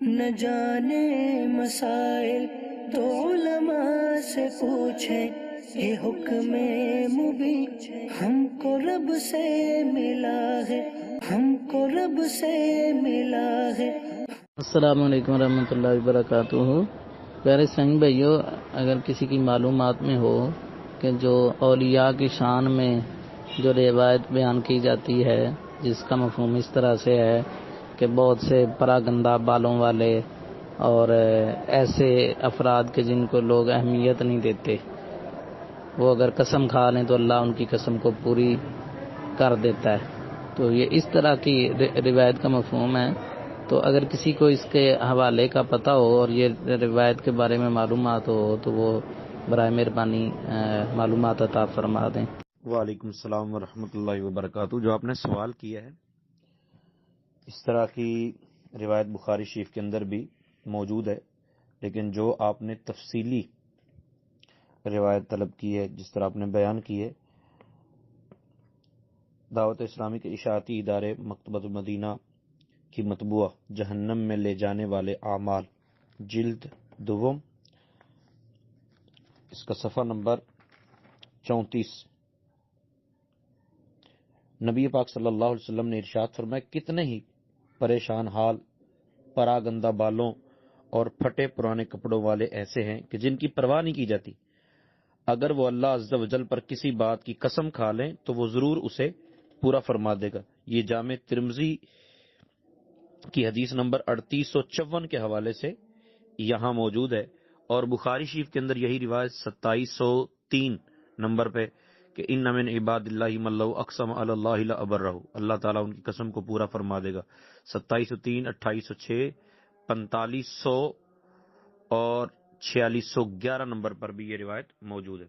نہ جانے مسائل تو علماء سے پوچھیں، یہ حکم مبین ہم کو رب سے ملا ہے، ہم کو رب سے ملا ہے۔ السلام علیکم ورحمۃ اللہ وبرکاتہ۔ پیارے سنگ بھائیو، اگر کسی کی معلومات میں ہو کہ جو اولیاء کی شان میں جو روایت بیان کی جاتی ہے، جس کا مفہوم اس طرح سے ہے کہ بہت سے پراگندہ بالوں والے اور ایسے افراد کے جن کو لوگ اہمیت نہیں دیتے، وہ اگر قسم کھا لیں تو اللہ ان کی قسم کو پوری کر دیتا ہے، تو یہ اس طرح کی روایت کا مفہوم ہے۔ تو اگر کسی کو اس کے حوالے کا پتہ ہو اور یہ روایت کے بارے میں معلومات ہو تو وہ برائے مہربانی معلومات عطا فرما دیں۔ وعلیکم السلام ورحمۃ اللہ وبرکاتہ۔ جو آپ نے سوال کیا ہے، اس طرح کی روایت بخاری شریف کے اندر بھی موجود ہے، لیکن جو آپ نے تفصیلی روایت طلب کی ہے، جس طرح آپ نے بیان کی ہے، دعوت اسلامی کے اشاعتی ادارے مکتبۃ المدینہ کی مطبوعہ جہنم میں لے جانے والے اعمال، جلد دوم، اس کا صفحہ نمبر 34، نبی پاک صلی اللہ علیہ وسلم نے ارشاد فرمایا، کتنے ہی پریشان حال پراگندہ بالوں اور پھٹے پرانے کپڑوں والے ایسے ہیں کہ جن کی پرواہ نہیں کی جاتی، اگر وہ اللہ عز و جل پر کسی بات کی قسم کھا لیں تو وہ ضرور اسے پورا فرما دے گا۔ یہ جامع ترمذی کی حدیث نمبر 3854 کے حوالے سے یہاں موجود ہے، اور بخاری شریف کے اندر یہی روایت 2703 نمبر پہ کہ ان من عباد اللہ من لو اقسم علی اللہ لابرہ، اللہ تعالیٰ ان کی قسم کو پورا فرما دے گا۔ 2703، 2806، 4500 اور 4611 نمبر پر بھی یہ روایت موجود ہے۔